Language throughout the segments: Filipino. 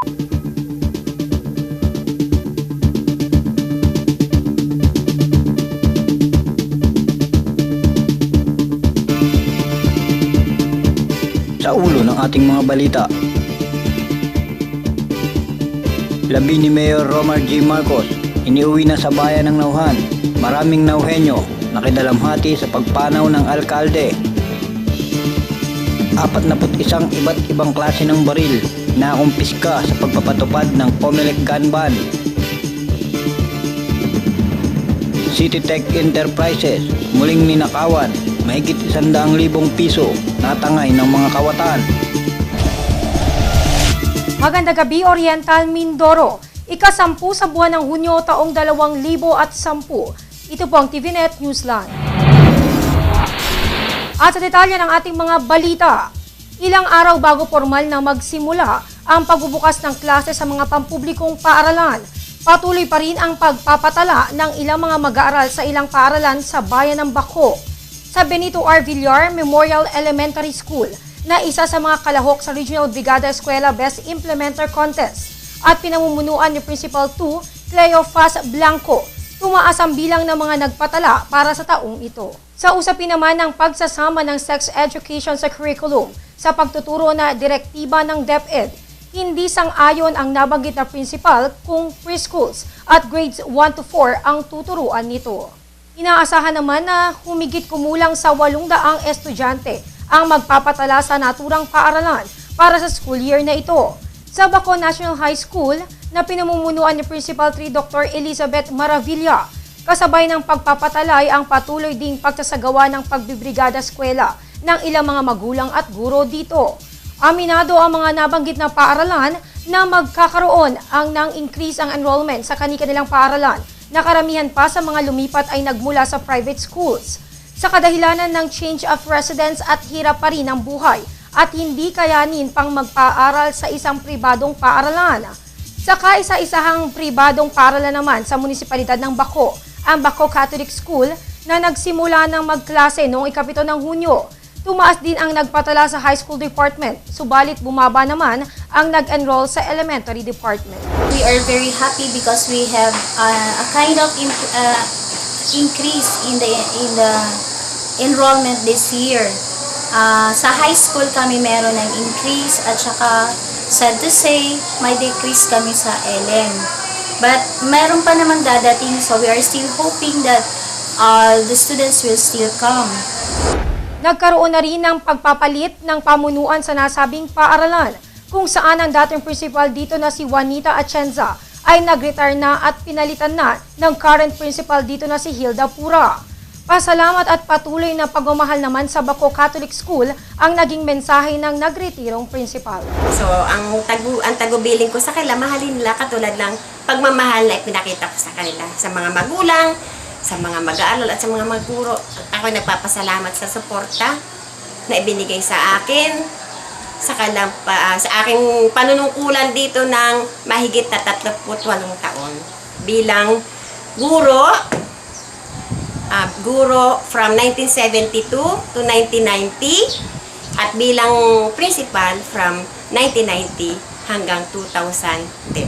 Sa ulo ng ating mga balita, labi ni Mayor Romar G. Marcos, iniuwi na sa bayan ng Nauhan. Maraming Nauhenyo nakidalamhati sa pagpanaw ng alkalde. 41 iba't ibang klase ng baril na kumpiska sa pagpapatupad ng Comelec gun ban. City Tech Enterprises muling ninakawan mahigit 100,000 piso na tangay ng mga kawatan. Magandang gabi, Oriental Mindoro. Ika-10 sa buwan ng Hunyo taong 2010. Ito po ang TVNet Newsline. At sa detalye ng ating mga balita, ilang araw bago formal na magsimula ang pagbubukas ng klase sa mga pampublikong paaralan, patuloy pa rin ang pagpapatala ng ilang mga mag-aaral sa ilang paaralan sa bayan ng Baco. Sa Benito R. Villar Memorial Elementary School, na isa sa mga kalahok sa Regional Brigada Eskwela Best Implementer Contest at pinamumunuan ni Principal 2 Cleo Faz Blanco, tumaas ang bilang ng mga nagpatala para sa taong ito. Sa usapin naman ng pagsasama ng sex education sa curriculum sa pagtuturo na direktiba ng DepEd, hindi sang-ayon ang nabanggit na principal kung preschools at grades 1 to 4 ang tuturuan nito. Inaasahan naman na humigit kumulang sa 800 estudyante ang magpapatala sa naturang paaralan para sa school year na ito. Sa Baco National High School, na pinamumunuan ni Principal 3 Dr. Elizabeth Maravilla, kasabay ng pagpapatala ay ang patuloy ding pagsasagawa ng pagbibrigada eskwela ng ilang mga magulang at guro dito. Aminado ang mga nabanggit na paaralan na magkakaroon ng increase ang enrollment sa kanilang paaralan, na karamihan pa sa mga lumipat ay nagmula sa private schools. Sa kadahilanan ng change of residence at hirap pa rin ang buhay at hindi kayanin pang magpaaral sa isang pribadong paaralan. Sa kaisa-isahang pribadong paaralan naman sa munisipalidad ng Baco, ang Baco Catholic School na nagsimula ng magklase noong ika-7 ng Hunyo. Tumaas din ang nagpatala sa high school department, subalit bumaba naman ang nag-enroll sa elementary department. We are very happy because we have a kind of increase in the enrollment this year. Sa high school kami meron ng increase at saka sad to say may decrease kami sa LM. But meron pa naman dadating, so we are still hoping that the students will still come. Nagkaroon na rin ng pagpapalit ng pamunuan sa nasabing paaralan, kung saan ang dating principal dito na si Juanita Atienza ay nag-retire na at pinalitan na ng current principal dito na si Hilda Pura. Pasalamat at patuloy na pagmamahal naman sa Baco Catholic School ang naging mensahe ng nagretirong principal. So, ang tagubilin ko sa kanila, mahalin nila katulad ng pagmamahal na ipinakita ko sa kanila, sa mga magulang, sa mga mag-aaral at sa mga maguro. Ako nagpapasalamat sa suporta na ibinigay sa akin, sa aking panunungkulan dito ng mahigit na 38 taon bilang guro from 1972 to 1990 at bilang principal from 1990 hanggang 2010.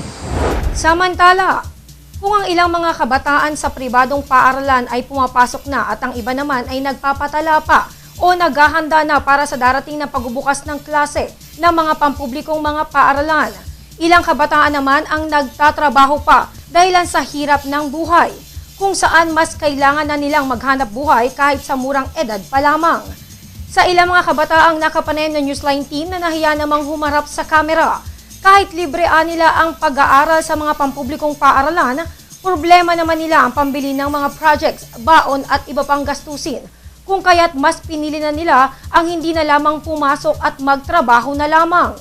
Samantala, kung ang ilang mga kabataan sa pribadong paaralan ay pumapasok na at ang iba naman ay nagpapatala pa o naghahanda na para sa darating na pagbubukas ng klase ng mga pampublikong mga paaralan, ilang kabataan naman ang nagtatrabaho pa dahilan sa hirap ng buhay, kung saan mas kailangan na nilang maghanap buhay kahit sa murang edad pa lamang. Sa ilang mga kabataang nakapanayam ng Newsline team na nahiya namang humarap sa kamera, kahit librean nila ang pag-aaral sa mga pampublikong paaralan, problema naman nila ang pambili ng mga projects, baon at iba pang gastusin. Kung kaya't mas pinili na nila ang hindi na lamang pumasok at magtrabaho na lamang.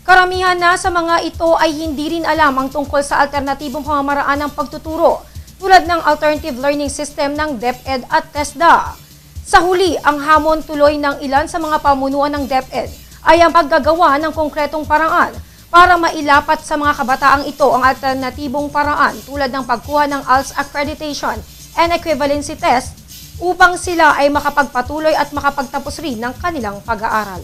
Karamihan na sa mga ito ay hindi rin alam ang tungkol sa alternatibong pamamaraan ng pagtuturo, tulad ng alternative learning system ng DepEd at TESDA. Sa huli, ang hamon tuloy ng ilan sa mga pamunuan ng DepEd ay ang paggagawa ng konkretong paraan para mailapat sa mga kabataang ito ang alternatibong paraan tulad ng pagkuha ng ALS accreditation and equivalency test upang sila ay makapagpatuloy at makapagtapos rin ng kanilang pag-aaral.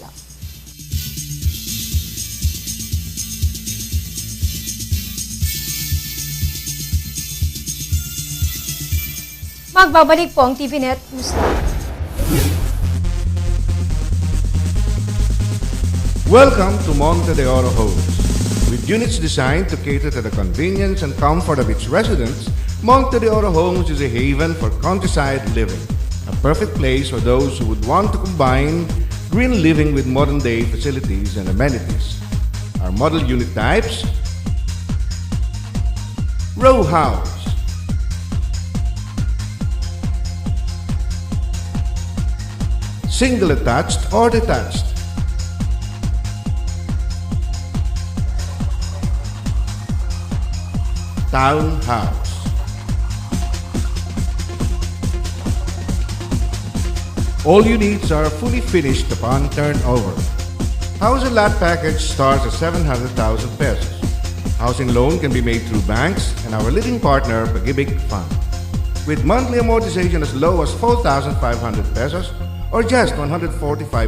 Magbabalik po ang TVNet Newsline. Welcome to Monte de Oro Homes. With units designed to cater to the convenience and comfort of its residents, Monte de Oro Homes is a haven for countryside living. A perfect place for those who would want to combine green living with modern-day facilities and amenities. Our model unit types: row house, single attached or detached, townhouse, all units are fully finished upon turnover. House and lot package starts at 700,000 pesos. Housing loan can be made through banks and our leading partner, Pag-ibig Fund, with monthly amortization as low as 4,500 pesos or just 145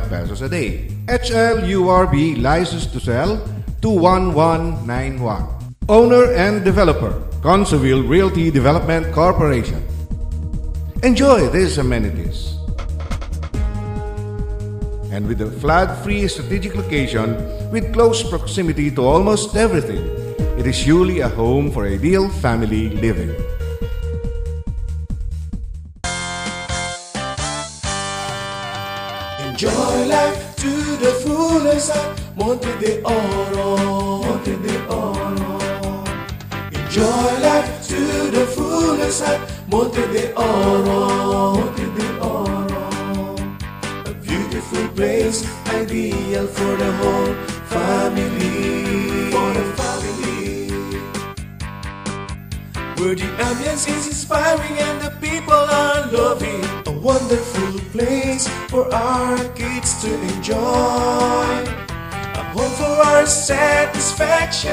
pesos a day. HLURB licensed to sell 21191. Owner and developer, Consoville Realty Development Corporation. Enjoy these amenities. And with a flood-free strategic location with close proximity to almost everything, it is surely a home for ideal family living. Enjoy life to the fullest at Monte de Oro, Monte de Oro. Enjoy life to the fullest at Monte de Oro, Monte de Oro. A beautiful place, ideal for the whole family, for the family. Where the ambience is inspiring and the people are loving. A wonderful place for our kids to enjoy. A home for our satisfaction.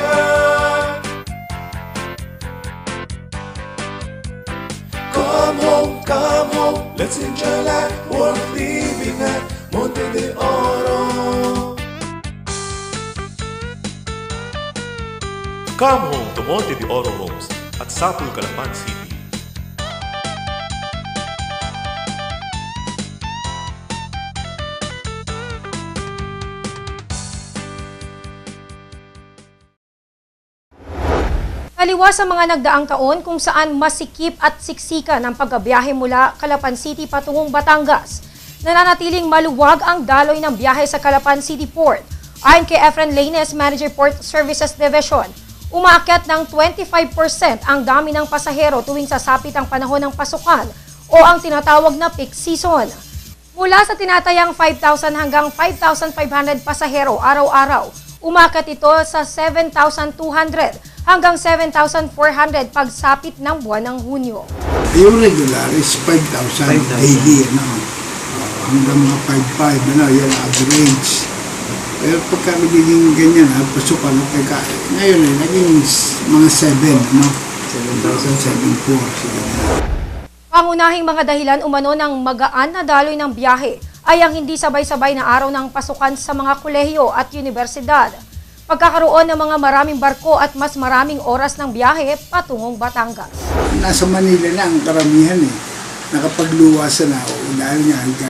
Come home, let's enjoy life worth living at Monte de Oro. Come home to Monte de Oro Homes at Sapul, Calapan City. Taliwas sa mga nagdaang taon kung saan masikip at siksikan ang pagbabiyahe mula Calapan City patungong Batangas. Nananatiling maluwag ang daloy ng biyahe sa Calapan City Port. Ayon kay Efren Lainez, Manager Port Services Division, umaakyat ng 25% ang dami ng pasahero tuwing sasapit ang panahon ng pasukan o ang tinatawag na peak season. Mula sa tinatayang 5,000 hanggang 5,500 pasahero araw-araw, umaakyat ito sa 7,200 hanggang 7,400 pagsapit ng buwan ng Hunyo. Yung regular is 5,000 daily, hanggang mga 5,500, yan average. Pero pagka nagiging ganyan, pasukan na pagka, ngayon naging mga 7,000, 7,400. Pangunahing mga dahilan umano ng magaan na daloy ng biyahe ay ang hindi sabay-sabay na araw ng pasukan sa mga kolehiyo at universidad. Pagkakaroon ng mga maraming barko at mas maraming oras ng biyahe patungong Batangas. Nasa Manila na ang karamihan nakapagluwasan na, dahil nga